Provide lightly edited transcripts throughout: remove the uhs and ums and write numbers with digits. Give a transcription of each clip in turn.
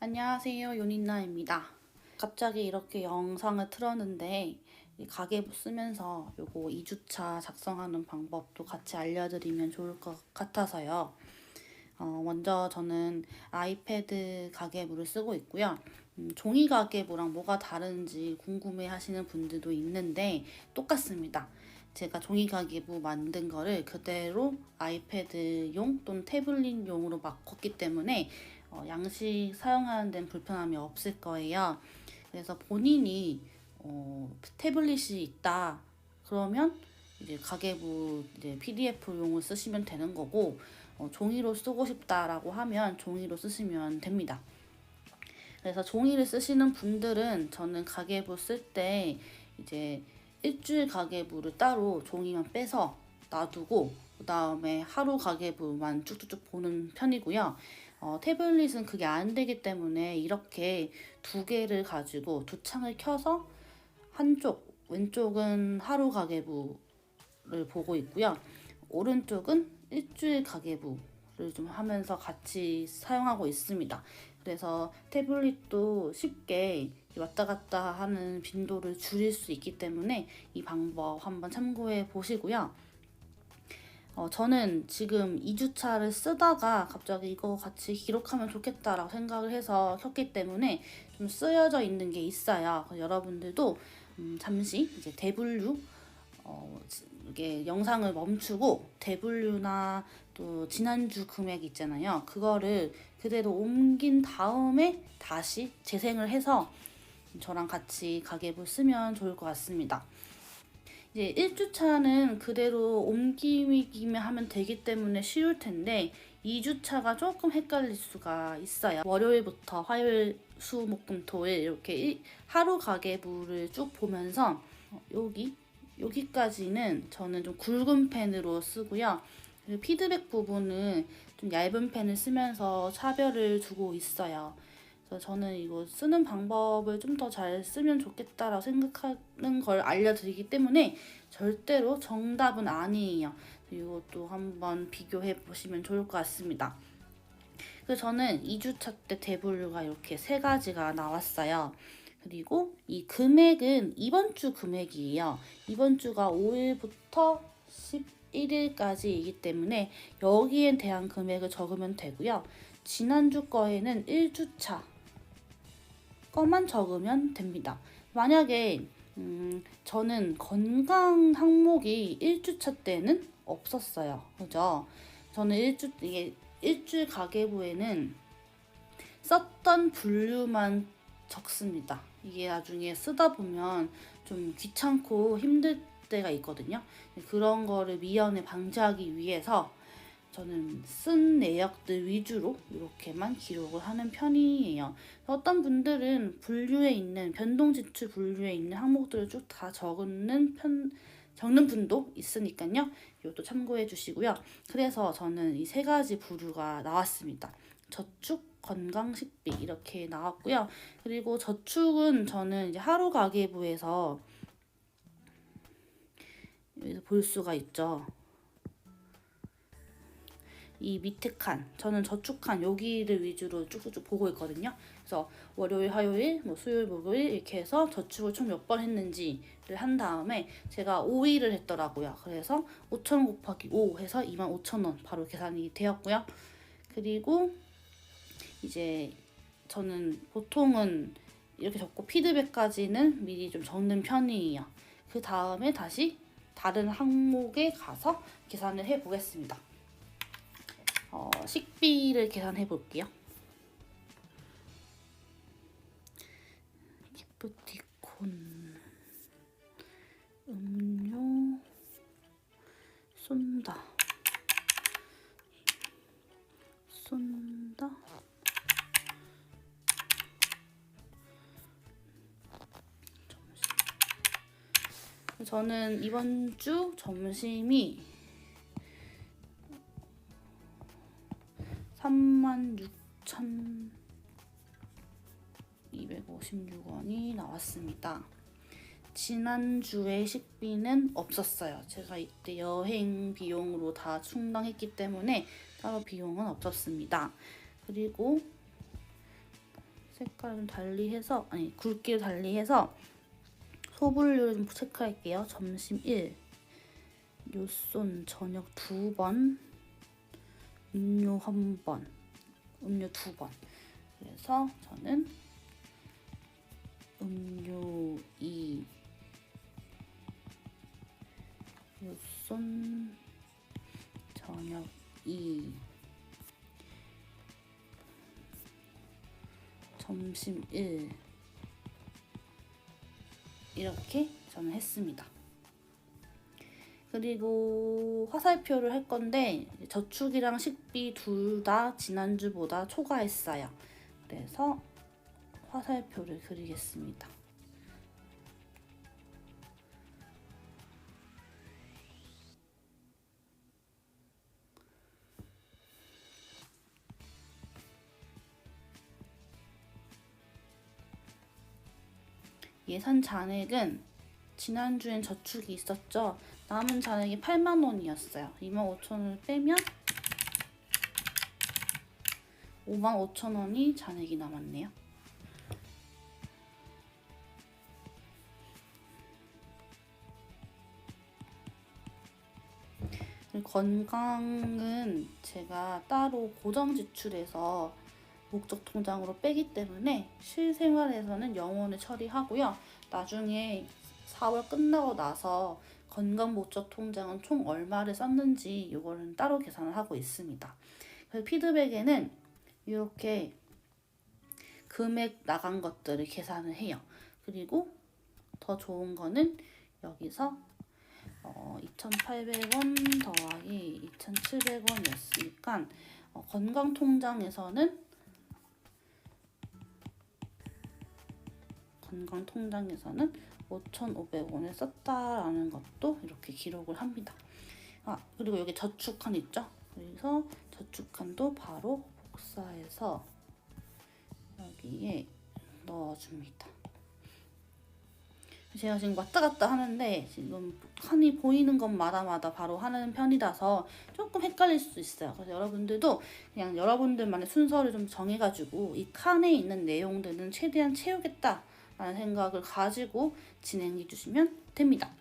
안녕하세요, 요니나입니다. 갑자기 이렇게 영상을 틀었는데 이 가계부 쓰면서 요거 2주차 작성하는 방법도 같이 알려드리면 좋을 것 같아서요. 먼저 저는 아이패드 가계부를 쓰고 있고요. 종이 가계부랑 뭐가 다른지 궁금해 하시는 분들도 있는데 똑같습니다. 제가 종이 가계부 만든 거를 그대로 아이패드용 또는 태블릿용으로 바꿨기 때문에 양식 사용하는 데는 불편함이 없을 거예요. 그래서 본인이 태블릿이 있다 그러면 이제 가계부 이제 PDF용을 쓰시면 되는 거고, 종이로 쓰고 싶다라고 하면 종이로 쓰시면 됩니다. 그래서 종이를 쓰시는 분들은 저는 가계부 쓸 때 이제 일주일 가계부를 따로 종이만 빼서 놔두고 그 다음에 하루 가계부만 쭉쭉쭉 보는 편이고요. 태블릿은 그게 안 되기 때문에 이렇게 두 개를 가지고 두 창을 켜서 한쪽, 왼쪽은 하루 가계부를 보고 있고요. 오른쪽은 일주일 가계부를 좀 하면서 같이 사용하고 있습니다. 그래서 태블릿도 쉽게 왔다 갔다 하는 빈도를 줄일 수 있기 때문에 이 방법 한번 참고해 보시고요. 저는 지금 2주차를 쓰다가 갑자기 이거 같이 기록하면 좋겠다라고 생각을 해서 켰기 때문에 좀 쓰여져 있는 게 있어요. 여러분들도 잠시 이제 대분류 이게 영상을 멈추고 대분류나 또 지난주 금액 있잖아요. 그거를 그대로 옮긴 다음에 다시 재생을 해서 저랑 같이 가계부 쓰면 좋을 것 같습니다. 이제 1주차는 그대로 옮기기만 하면 되기 때문에 쉬울 텐데 2주차가 조금 헷갈릴 수가 있어요. 월요일부터 화요일, 수, 목, 금, 토일 이렇게 하루 가계부를 쭉 보면서 여기까지는 저는 좀 굵은 펜으로 쓰고요. 그리고 피드백 부분은 좀 얇은 펜을 쓰면서 차별을 두고 있어요. 그래서 저는 이거 쓰는 방법을 좀 더 잘 쓰면 좋겠다라고 생각하는 걸 알려드리기 때문에 절대로 정답은 아니에요. 이것도 한번 비교해 보시면 좋을 것 같습니다. 그래서 저는 2주차 때 대분류가 이렇게 세 가지가 나왔어요. 그리고 이 금액은 이번 주 금액이에요. 이번 주가 5일부터 11일까지이기 때문에 여기에 대한 금액을 적으면 되고요. 지난주 거에는 1주차 거만 적으면 됩니다. 만약에 저는 건강 항목이 1주차 때는 없었어요. 그죠? 저는 이게 일주일 가계부에는 썼던 분류만 적습니다. 이게 나중에 쓰다 보면 좀 귀찮고 힘들 때가 있거든요. 그런 거를 미연에 방지하기 위해서 저는 쓴 내역들 위주로 이렇게만 기록을 하는 편이에요. 어떤 분들은 분류에 있는 변동 지출 분류에 있는 항목들을 쭉 다 적는 분도 있으니까요. 이것도 참고해 주시고요. 그래서 저는 이 세 가지 부류가 나왔습니다. 저축, 건강, 식비 이렇게 나왔고요. 그리고 저축은 저는 이제 하루 가계부에서 여기서 볼 수가 있죠. 이 밑에 칸, 저는 저축 칸 여기를 위주로 쭉쭉쭉 보고 있거든요. 그래서 월요일, 화요일, 뭐 수요일, 목요일 이렇게 해서 저축을 총 몇 번 했는지를 한 다음에 제가 5일을 했더라고요. 그래서 5,000원 곱하기 5 해서 25,000원 바로 계산이 되었고요. 그리고 이제 저는 보통은 이렇게 적고 피드백까지는 미리 좀 적는 편이에요. 그 다음에 다시 다른 항목에 가서 계산을 해 보겠습니다. 식비를 계산해 볼게요. 기프티콘, 음료, 쏜다. 저는 이번 주 점심이 36,256원이 나왔습니다. 지난주에 식비는 없었어요. 제가 이때 여행 비용으로 다 충당했기 때문에 따로 비용은 없었습니다. 그리고 색깔을 좀 달리해서, 아니 굵기를 달리해서 소분류를 좀 체크할게요. 점심 1, 요쏜 저녁 2번, 음료 1번, 음료 2번. 그래서 저는 음료 2, 요쏜 저녁 2, 점심 1 이렇게 저는 했습니다. 그리고 화살표를 할 건데 저축이랑 식비 둘 다 지난주보다 초과했어요. 그래서 화살표를 그리겠습니다. 예산 잔액은 지난주엔 저축이 있었죠. 남은 잔액이 8만 원이었어요. 2만 5천 원을 빼면 5만 5천 원이 잔액이 남았네요. 건강은 제가 따로 고정 지출에서 목적 통장으로 빼기 때문에 실생활에서는 영원히 처리하고요. 나중에 4월 끝나고 나서 건강 목적 통장은 총 얼마를 썼는지 이거는 따로 계산을 하고 있습니다. 그래서 피드백에는 이렇게 금액 나간 것들을 계산을 해요. 그리고 더 좋은 거는 여기서 2,800원 더하기 2,700원이었으니까 건강 통장에서는 5,500원을 썼다라는 것도 이렇게 기록을 합니다. 그리고 여기 저축칸 있죠? 그래서 저축칸도 바로 복사해서 여기에 넣어줍니다. 제가 지금 왔다 갔다 하는데 지금 칸이 보이는 것마다 바로 하는 편이라서 조금 헷갈릴 수 있어요. 그래서 여러분들도 그냥 여러분들만의 순서를 좀 정해가지고 이 칸에 있는 내용들은 최대한 채우겠다 라는 생각을 가지고 진행해 주시면 됩니다.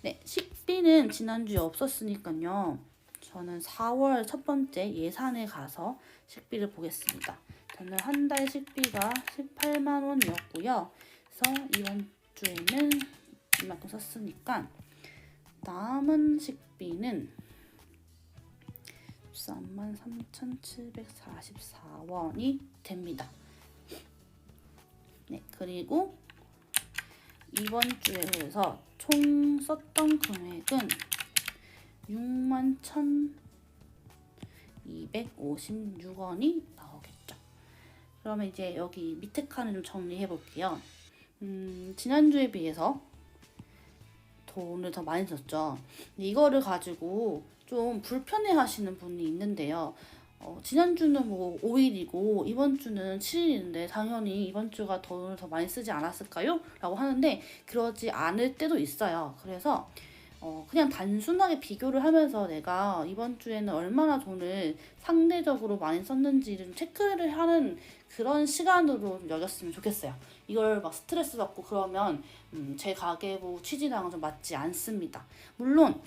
네, 식비는 지난주에 없었으니까요. 저는 4월 첫 번째 예산에 가서 식비를 보겠습니다. 저는 한 달 식비가 18만 원이었고요. 그래서 이번 주에는 이만큼 썼으니까 남은 식비는 33,744원이 됩니다. 네, 그리고 이번 주에 그래서 총 썼던 금액은 61,256원이 나오겠죠. 그러면 이제 여기 밑에 칸을 좀 정리해 볼게요. 지난주에 비해서 돈을 더 많이 썼죠. 이거를 가지고 좀 불편해 하시는 분이 있는데요. 지난주는 뭐 5일이고 이번 주는 7일인데 당연히 이번 주가 돈을 더 많이 쓰지 않았을까요? 라고 하는데 그러지 않을 때도 있어요. 그래서 그냥 단순하게 비교를 하면서 내가 이번 주에는 얼마나 돈을 상대적으로 많이 썼는지를 좀 체크를 하는 그런 시간으로 여겼으면 좋겠어요. 이걸 막 스트레스 받고 그러면 제 가계부 취지랑은 좀 맞지 않습니다. 물론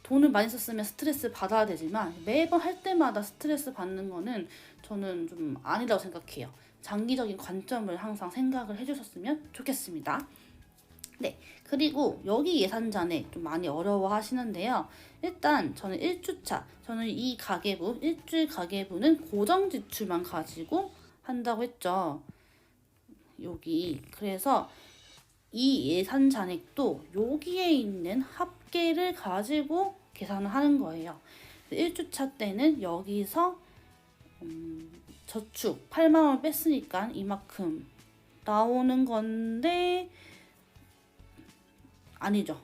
돈을 많이 썼으면 스트레스 받아야 되지만 매번 할 때마다 스트레스 받는 거는 저는 좀 아니라고 생각해요. 장기적인 관점을 항상 생각을 해주셨으면 좋겠습니다. 네, 그리고 여기 예산 잔액 좀 많이 어려워 하시는데요. 일단 저는 1주차, 저는 이 가계부, 일주일 가계부는 고정 지출만 가지고 한다고 했죠. 여기. 그래서 이 예산 잔액도 여기에 있는 합계를 가지고 계산을 하는 거예요. 1주차 때는 여기서 저축 8만 원 뺐으니까 이만큼 나오는 건데 아니죠.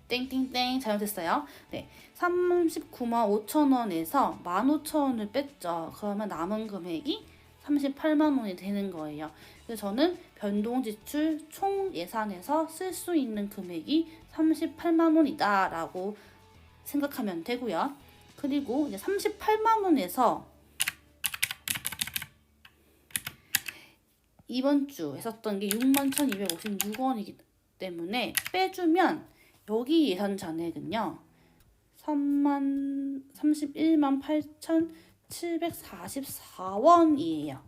땡땡땡 잘못했어요. 네, 39만 5천 원에서 15,000원을 뺐죠. 그러면 남은 금액이 38만 원이 되는 거예요. 그래서 저는 변동지출 총 예산에서 쓸 수 있는 금액이 38만 원이다 라고 생각하면 되고요. 그리고 이제 38만 원에서 이번 주 했었던 게 61,256원이기 때문에 빼주면 여기 예산 잔액은요 31,8,744원이에요.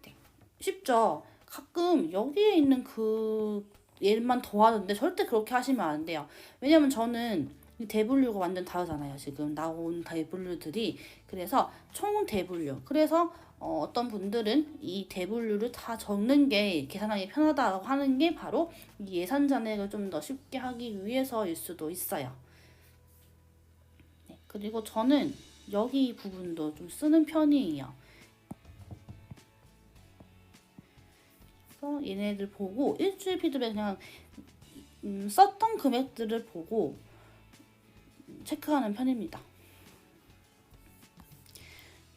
네, 쉽죠? 가끔 여기에 있는 그 얘만 더하는데 절대 그렇게 하시면 안 돼요. 왜냐면 저는 이 대분류가 완전 다르잖아요. 지금 나온 대분류들이. 그래서 총 대분류. 그래서 어떤 분들은 이 대분류를 다 적는 게 계산하기 편하다고 하는 게 바로 이 예산 잔액을 좀 더 쉽게 하기 위해서일 수도 있어요. 네, 그리고 저는 여기 부분도 좀 쓰는 편이에요. 그래서 얘네들 보고 일주일 피드백 그냥 썼던 금액들을 보고 체크하는 편입니다.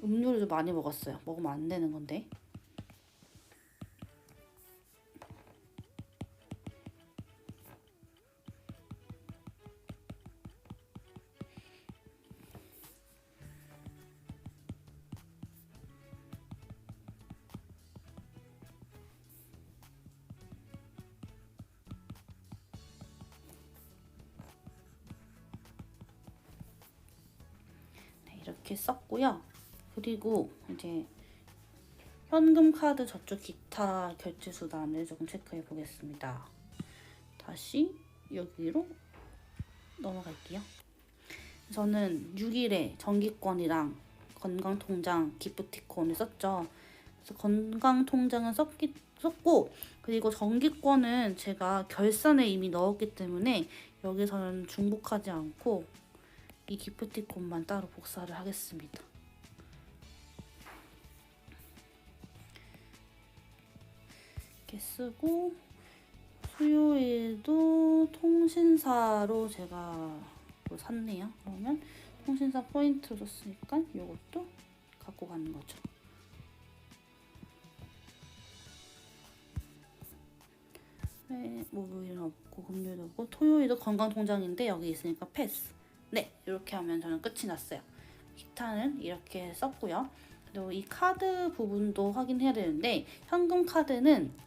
음료를 좀 많이 먹었어요. 먹으면 안 되는 건데. 네, 이렇게 썼고요. 그리고 이제 현금 카드 저쪽 기타 결제 수단을 조금 체크해 보겠습니다. 다시 여기로 넘어갈게요. 저는 6일에 정기권이랑 건강통장 기프티콘을 썼죠. 그래서 건강통장은 썼고 그리고 정기권은 제가 결산에 이미 넣었기 때문에 여기서는 중복하지 않고 이 기프티콘만 따로 복사를 하겠습니다. 이렇게 쓰고 수요일도 통신사로 제가 뭐 샀네요. 그러면 통신사 포인트로 줬으니까 이것도 갖고 가는 거죠. 네, 목요일은 없고 금요일도 없고 토요일도 건강통장인데 여기 있으니까 패스. 네, 이렇게 하면 저는 끝이 났어요. 기타는 이렇게 썼고요. 그리고 이 카드 부분도 확인해야 되는데 현금 카드는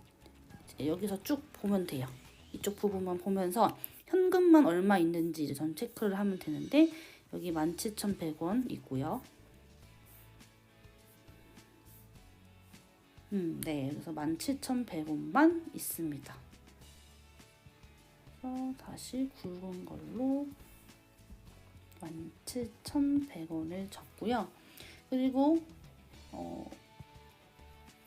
여기서 쭉 보면 돼요. 이쪽 부분만 보면서 현금만 얼마 있는지 전 체크를 하면 되는데 여기 17,100원 있고요. 네, 그래서 17,100원만 있습니다. 그래서 다시 굵은 걸로 17,100원을 적고요. 그리고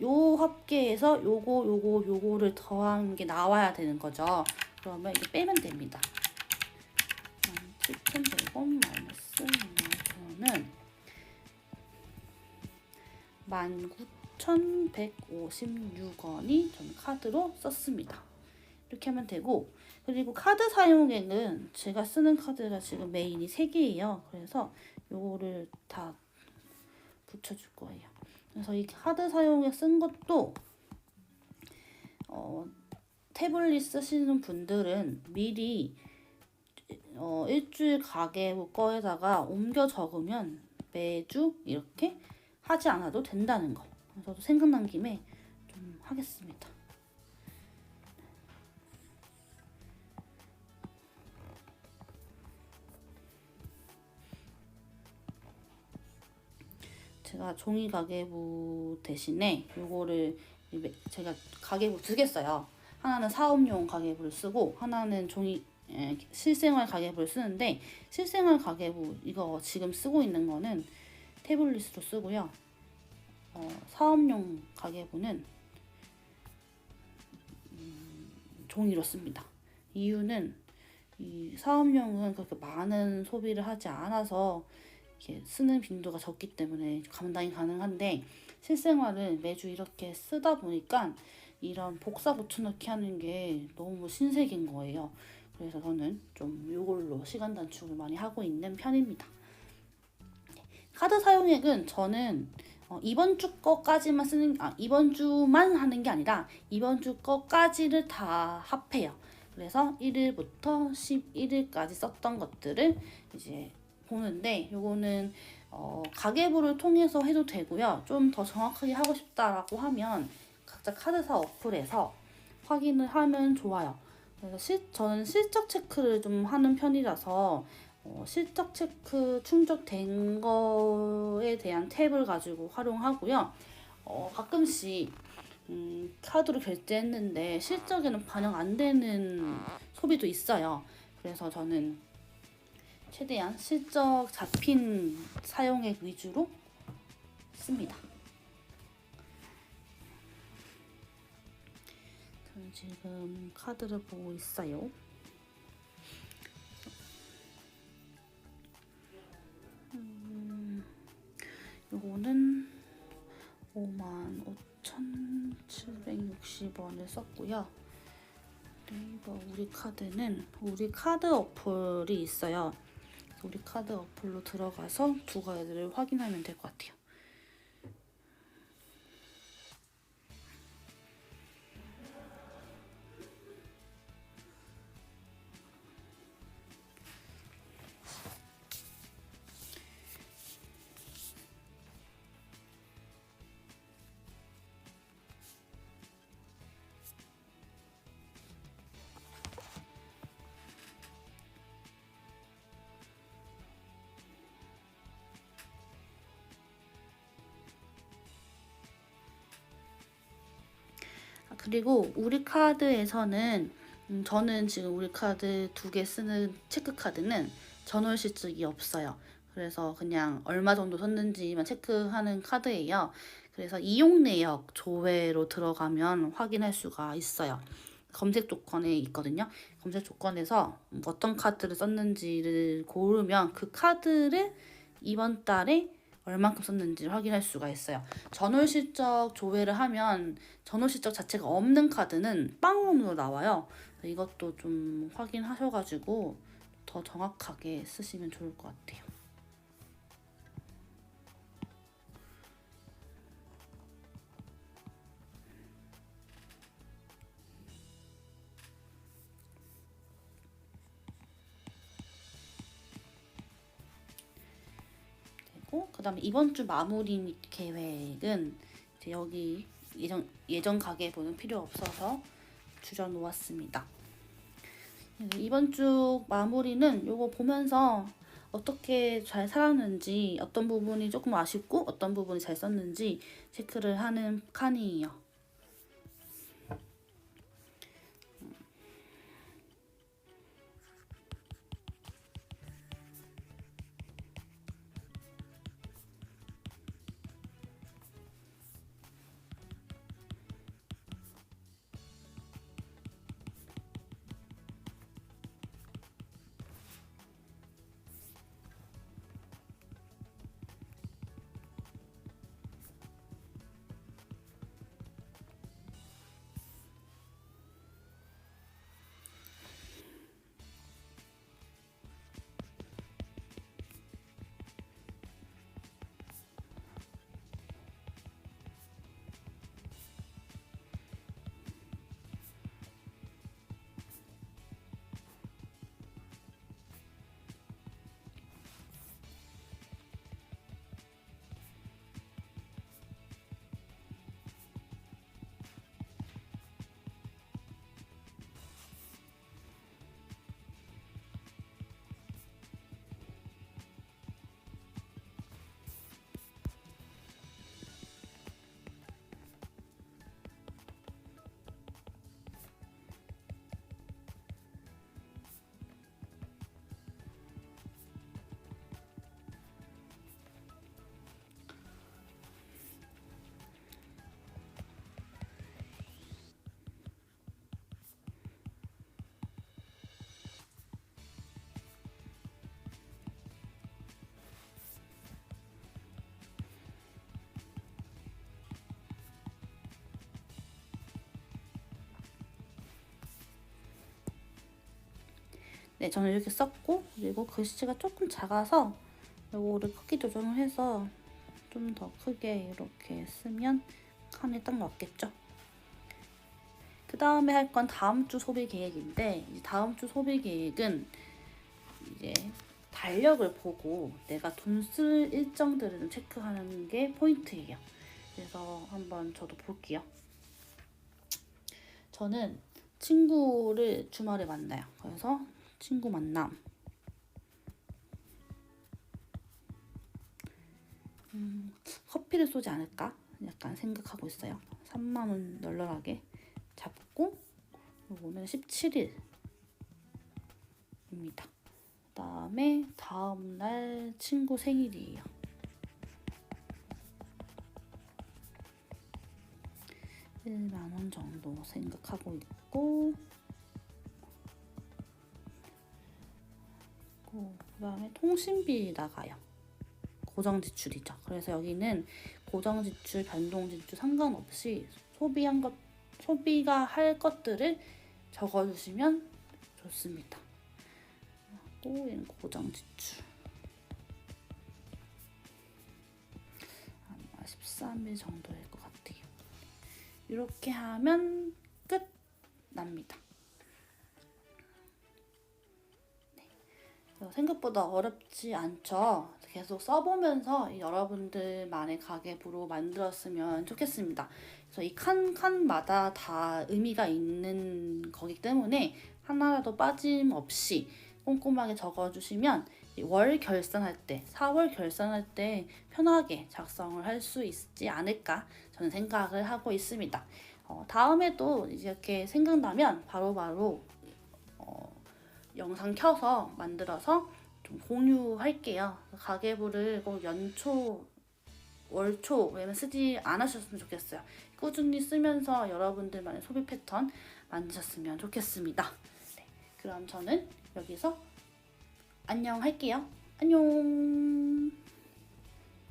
요 합계에서 요거를 더한 게 나와야 되는 거죠. 그러면 이게 빼면 됩니다. 17,100원 마이너스 2만원은 19,156원이 전 카드로 썼습니다. 이렇게 하면 되고 그리고 카드 사용액은 제가 쓰는 카드가 지금 메인이 3개예요. 그래서 요거를 다 붙여줄 거예요. 그래서 이 카드 사용액 쓴 것도 태블릿 쓰시는 분들은 미리 일주일 가계부 거에다가 옮겨 적으면 매주 이렇게 하지 않아도 된다는 거. 저도 생각난 김에 좀 하겠습니다. 제가 종이 가계부 대신에 요거를 제가 가계부 2개 써요. 하나는 사업용 가계부를 쓰고 하나는 종이 실생활 가계부를 쓰는데 실생활 가계부 이거 지금 쓰고 있는 거는 태블릿으로 쓰고요. 사업용 가계부는 종이로 씁니다. 이유는 이 사업용은 그렇게 많은 소비를 하지 않아서 이렇게 쓰는 빈도가 적기 때문에 감당이 가능한데 실생활은 매주 이렇게 쓰다 보니까 이런 복사 붙여넣기 하는 게 너무 신세계인 거예요. 그래서 저는 좀 이걸로 시간 단축을 많이 하고 있는 편입니다. 카드 사용액은 저는 이번 주 거까지만 이번 주만 하는 게 아니라 이번 주 거까지를 다 합해요. 그래서 1일부터 11일까지 썼던 것들을 이제 보는데 요거는 가계부를 통해서 해도 되고요. 좀 더 정확하게 하고 싶다라고 하면 각자 카드사 어플에서 확인을 하면 좋아요. 그래서 저는 실적 체크를 좀 하는 편이라서 실적 체크 충족된 거에 대한 탭을 가지고 활용하고요. 가끔씩 카드로 결제했는데 실적에는 반영 안 되는 소비도 있어요. 그래서 저는 최대한 실적 잡힌 사용액 위주로 씁니다. 저는 지금 카드를 보고 있어요. 요거는 55,760원을 썼고요. 네이버 우리 카드는 우리 카드 어플이 있어요. 우리 카드 어플로 들어가서 두 가지를 확인하면 될 것 같아요. 그리고 우리 카드에서는 저는 지금 우리 카드 2개 쓰는 체크카드는 전월 실적이 없어요. 그래서 그냥 얼마 정도 썼는지만 체크하는 카드예요. 그래서 이용 내역 조회로 들어가면 확인할 수가 있어요. 검색 조건에 있거든요. 검색 조건에서 어떤 카드를 썼는지를 고르면 그 카드를 이번 달에 얼만큼 썼는지를 확인할 수가 있어요. 전월 실적 조회를 하면 전월 실적 자체가 없는 카드는 빵원으로 나와요. 이것도 좀 확인하셔가지고 더 정확하게 쓰시면 좋을 것 같아요. 그다음에 이번 주 마무리 계획은 이제 여기 예전 가게 보는 필요 없어서 줄여 놓았습니다. 이번 주 마무리는 요거 보면서 어떻게 잘 살았는지, 어떤 부분이 조금 아쉽고 어떤 부분이 잘 썼는지 체크를 하는 칸이에요. 네, 저는 이렇게 썼고, 그리고 글씨가 조금 작아서 요거를 크기 조정을 해서 좀 더 크게 이렇게 쓰면 칸에 딱 맞겠죠? 그 다음에 할 건 다음 주 소비 계획인데, 다음 주 소비 계획은 이제 달력을 보고 내가 돈 쓸 일정들을 좀 체크하는 게 포인트예요. 그래서 한번 저도 볼게요. 저는 친구를 주말에 만나요. 그래서 친구 만남. 커피를 쏘지 않을까? 약간 생각하고 있어요. 3만 원 널널하게 잡고, 오늘 17일입니다. 그다음에 다음날 친구 생일이에요. 1만 원 정도 생각하고 있고, 그다음에 통신비 나가요. 고정 지출이죠. 그래서 여기는 고정 지출, 변동 지출 상관없이 소비가 할 것들을 적어주시면 좋습니다. 그리고 얘는 고정 지출. 아마 13일 정도일 것 같아요. 이렇게 하면 끝 납니다. 생각보다 어렵지 않죠. 계속 써보면서 여러분들만의 가계부로 만들었으면 좋겠습니다. 그래서 이 칸마다 다 의미가 있는 거기 때문에 하나라도 빠짐없이 꼼꼼하게 적어주시면 월 결산할 때, 4월 결산할 때 편하게 작성을 할 수 있지 않을까 저는 생각을 하고 있습니다. 다음에도 이렇게 생각나면 바로바로 영상 켜서 만들어서 좀 공유할게요. 가계부를 꼭 연초, 월초 왜냐면 쓰지 않으셨으면 좋겠어요. 꾸준히 쓰면서 여러분들만의 소비 패턴 만드셨으면 좋겠습니다. 네, 그럼 저는 여기서 안녕 할게요. 안녕.